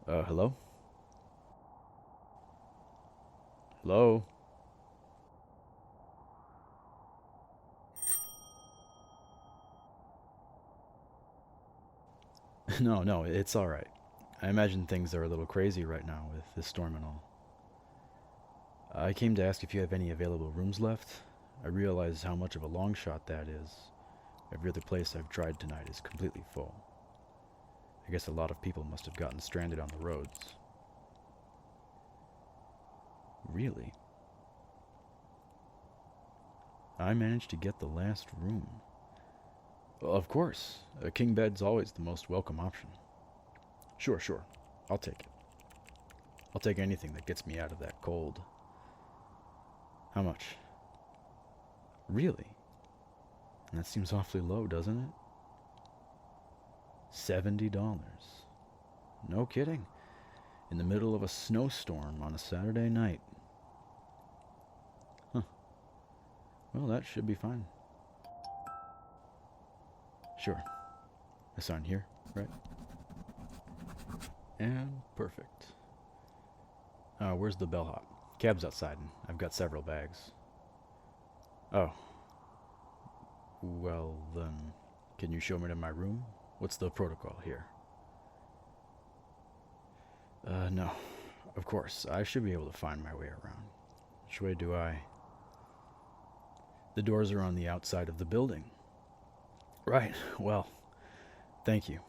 Hello? Hello? No, it's alright. I imagine things are a little crazy right now with this storm and all. I came to ask if you have any available rooms left. I realize how much of a long shot that is. Every other place I've tried tonight is completely full. I guess a lot of people must have gotten stranded on the roads. Really? I managed to get the last room. Well, of course. A king bed's always the most welcome option. Sure. I'll take it. I'll take anything that gets me out of that cold. How much? Really? That seems awfully low, doesn't it? $70. No kidding. In the middle of a snowstorm on a Saturday night. Huh. Well, that should be fine. Sure. I sign here, right? And perfect. Where's the bellhop? Cab's outside, and I've got several bags. Oh. Well, then, can you show me to my room? What's the protocol here? No. Of course, I should be able to find my way around. Which way do I? The doors are on the outside of the building. Right, well, thank you.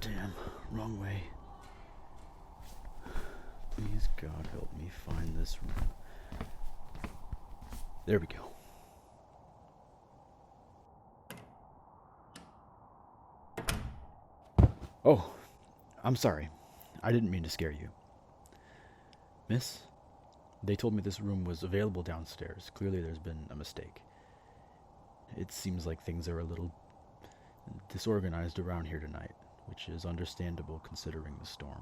Damn, wrong way. Please, God, help me find this room. There we go. Oh, I'm sorry. I didn't mean to scare you. Miss? They told me this room was available downstairs. Clearly there's been a mistake. It seems like things are a little disorganized around here tonight, which is understandable considering the storm.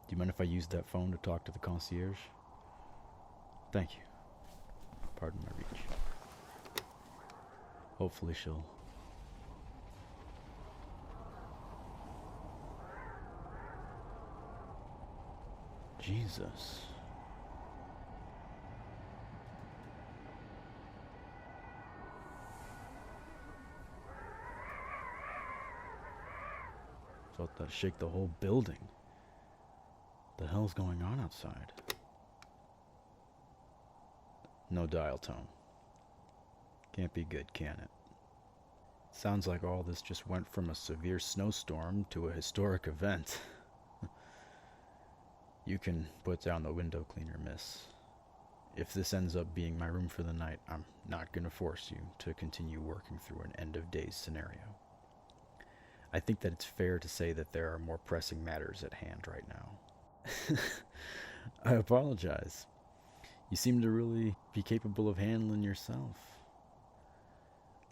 Do you mind if I use that phone to talk to the concierge? Thank you. Pardon my reach. Hopefully she'll... Jesus. Felt that shake the whole building. The hell's going on outside? No dial tone. Can't be good, can it? Sounds like all this just went from a severe snowstorm to a historic event. You can put down the window cleaner, miss. If this ends up being my room for the night, I'm not going to force you to continue working through an end-of-days scenario. I think that it's fair to say that there are more pressing matters at hand right now. I apologize. You seem to really be capable of handling yourself.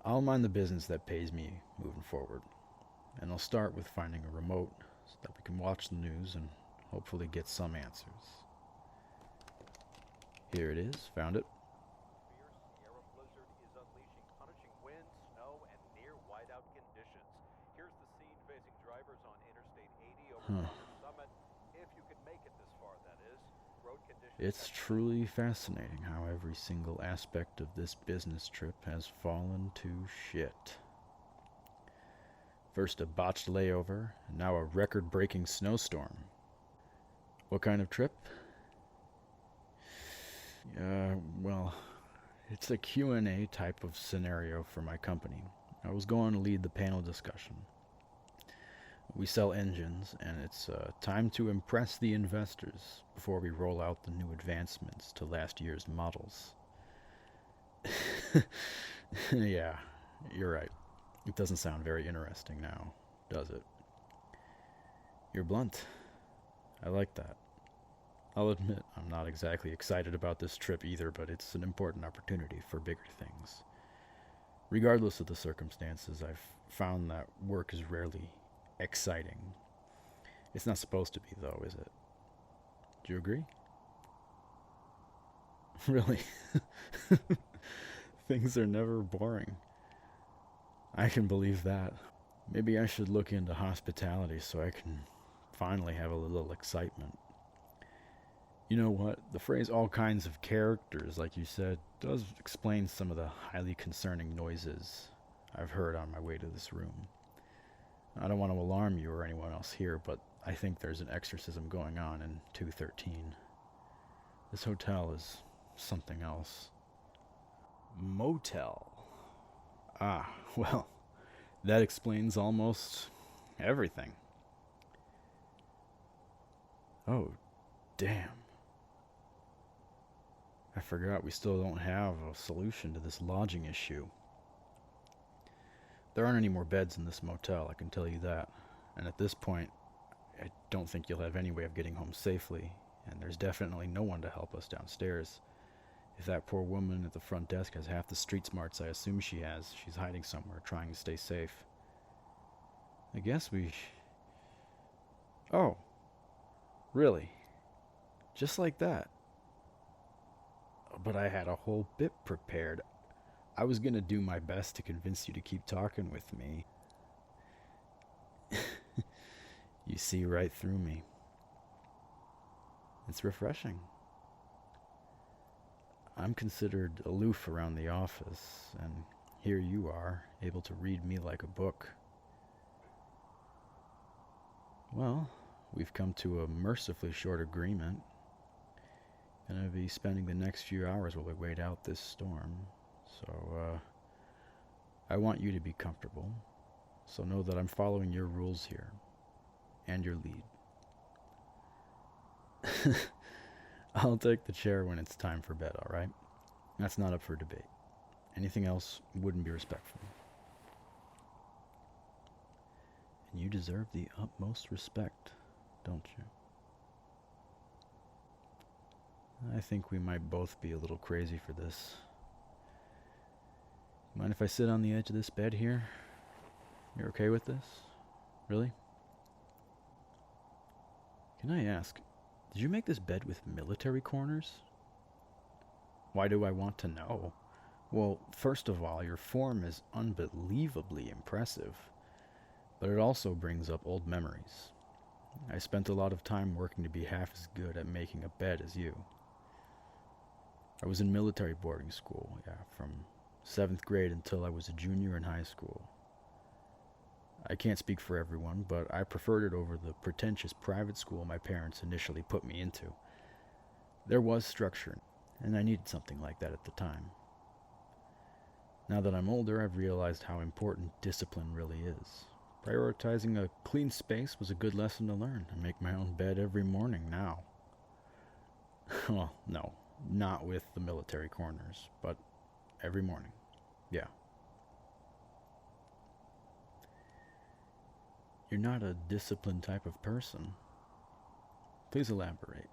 I'll mind the business that pays me moving forward. And I'll start with finding a remote so that we can watch the news and hopefully get some answers. Here it is. Found it. Fierce Sierra blizzard is unleashing punishing wind, snow, and near whiteout conditions. Here's the scene facing drivers on Interstate 80 over Huh. Summit. If you can make it this far, that is. Road conditions. It's truly fascinating how every single aspect of this business trip has fallen to shit. First a botched layover, and now a record-breaking snowstorm. What kind of trip? Well, it's a Q&A type of scenario for my company. I was going to lead the panel discussion. We sell engines, and it's time to impress the investors before we roll out the new advancements to last year's models. Yeah, you're right. It doesn't sound very interesting now, does it? You're blunt. I like that. I'll admit I'm not exactly excited about this trip either, but it's an important opportunity for bigger things. Regardless of the circumstances, I've found that work is rarely exciting. It's not supposed to be, though, is it? Do you agree? Really? Things are never boring. I can believe that. Maybe I should look into hospitality so I can finally have a little excitement. You know what? The phrase all kinds of characters, like you said, does explain some of the highly concerning noises I've heard on my way to this room. I don't want to alarm you or anyone else here, but I think there's an exorcism going on in 213. This hotel is something else. Motel. Ah, well, that explains almost everything. Oh, damn. I forgot we still don't have a solution to this lodging issue. There aren't any more beds in this motel, I can tell you that. And at this point, I don't think you'll have any way of getting home safely, and there's definitely no one to help us downstairs. If that poor woman at the front desk has half the street smarts I assume she has, she's hiding somewhere trying to stay safe. I guess we... Oh, really? Just like that? But I had a whole bit prepared. I was gonna do my best to convince you to keep talking with me. You see right through me. It's refreshing. I'm considered aloof around the office, and here you are, able to read me like a book. Well, we've come to a mercifully short agreement. Gonna be spending the next few hours while we wait out this storm. So, I want you to be comfortable. So know that I'm following your rules here. And your lead. I'll take the chair when it's time for bed, alright? That's not up for debate. Anything else wouldn't be respectful. And you deserve the utmost respect, don't you? I think we might both be a little crazy for this. Mind if I sit on the edge of this bed here? You're okay with this? Really? Can I ask, did you make this bed with military corners? Why do I want to know? Well, first of all, your form is unbelievably impressive, but it also brings up old memories. I spent a lot of time working to be half as good at making a bed as you. I was in military boarding school, from 7th grade until I was a junior in high school. I can't speak for everyone, but I preferred it over the pretentious private school my parents initially put me into. There was structure, and I needed something like that at the time. Now that I'm older, I've realized how important discipline really is. Prioritizing a clean space was a good lesson to learn. I make my own bed every morning now. Well, no, not with the military corners, but every morning. Yeah. You're not a disciplined type of person. Please elaborate.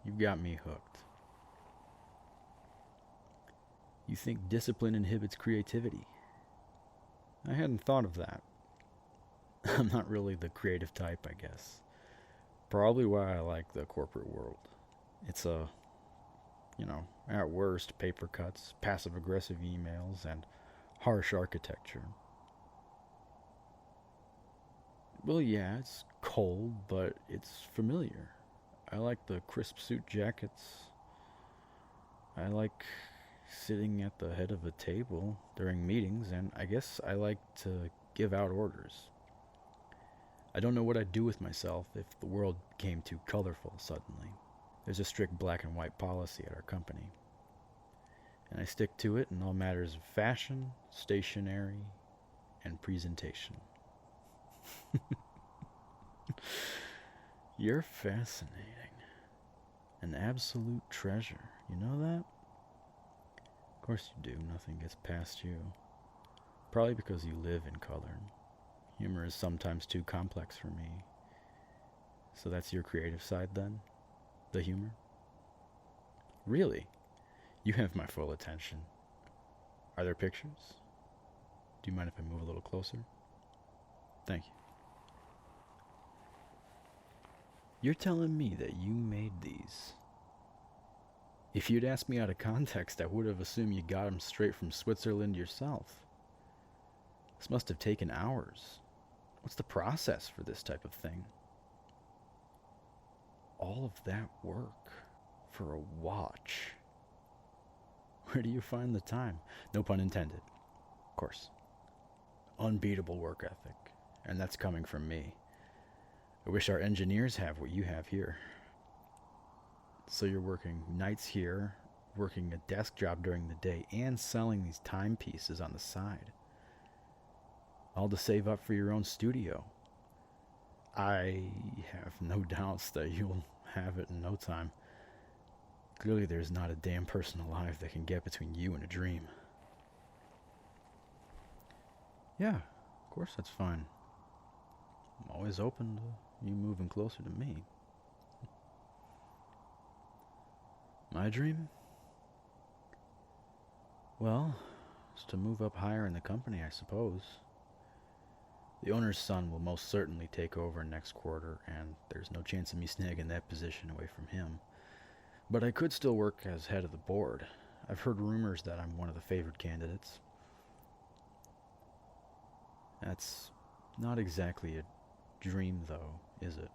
You've got me hooked. You think discipline inhibits creativity? I hadn't thought of that. I'm not really the creative type, I guess. Probably why I like the corporate world. It's at worst, paper cuts, passive-aggressive emails, and harsh architecture. Well, yeah, it's cold, but it's familiar. I like the crisp suit jackets. I like sitting at the head of a table during meetings, and I guess I like to give out orders. I don't know what I'd do with myself if the world became too colorful suddenly. There's a strict black and white policy at our company, and I stick to it in all matters of fashion, stationery, and presentation. You're fascinating. An absolute treasure. You know that? Of course you do. Nothing gets past you. Probably because you live in color. Humor is sometimes too complex for me. So that's your creative side then? The humor? Really? You have my full attention. Are there pictures? Do you mind if I move a little closer? Thank you. You're telling me that you made these? If you'd asked me out of context, I would have assumed you got them straight from Switzerland yourself. This must have taken hours. What's the process for this type of thing? All of that work for a watch. Where do you find the time? No pun intended. Of course. Unbeatable work ethic. And that's coming from me. I wish our engineers have what you have here. So you're working nights here, working a desk job during the day, and selling these timepieces on the side. All to save up for your own studio. I have no doubts that you'll have it in no time. Clearly there's not a damn person alive that can get between you and a dream. Yeah, of course that's fine. I'm always open to you moving closer to me. My dream? Well, it's to move up higher in the company, I suppose. The owner's son will most certainly take over next quarter, and there's no chance of me snagging that position away from him. But I could still work as head of the board. I've heard rumors that I'm one of the favored candidates. That's not exactly a dream, though, is it?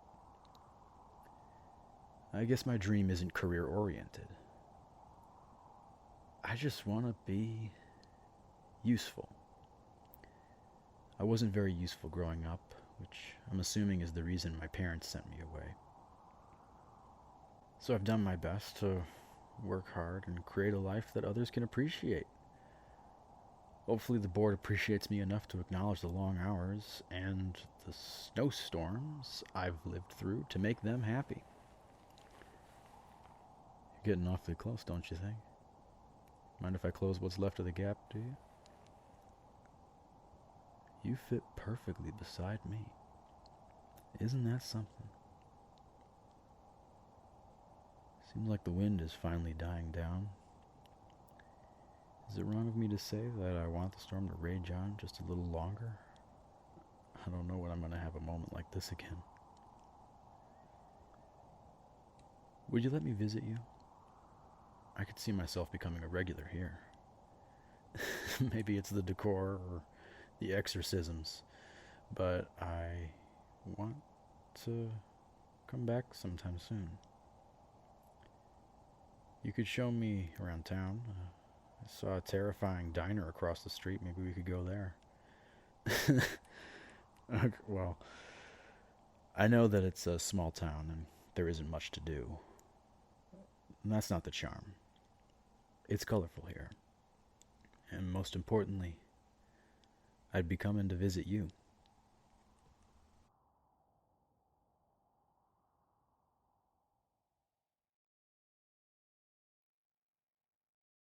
I guess my dream isn't career-oriented. I just want to be useful. I wasn't very useful growing up, which I'm assuming is the reason my parents sent me away. So I've done my best to work hard and create a life that others can appreciate. Hopefully the board appreciates me enough to acknowledge the long hours and the snowstorms I've lived through to make them happy. You're getting awfully close, don't you think? Mind if I close what's left of the gap, do you? You fit perfectly beside me. Isn't that something? Seems like the wind is finally dying down. Is it wrong of me to say that I want the storm to rage on just a little longer? I don't know when I'm going to have a moment like this again. Would you let me visit you? I could see myself becoming a regular here. Maybe it's the decor or the exorcisms, but I want to come back sometime soon. You could show me around town. I saw a terrifying diner across the street. Maybe we could go there. Okay, well, I know that it's a small town and there isn't much to do. And that's not the charm. It's colorful here. And most importantly, I'd be coming to visit you.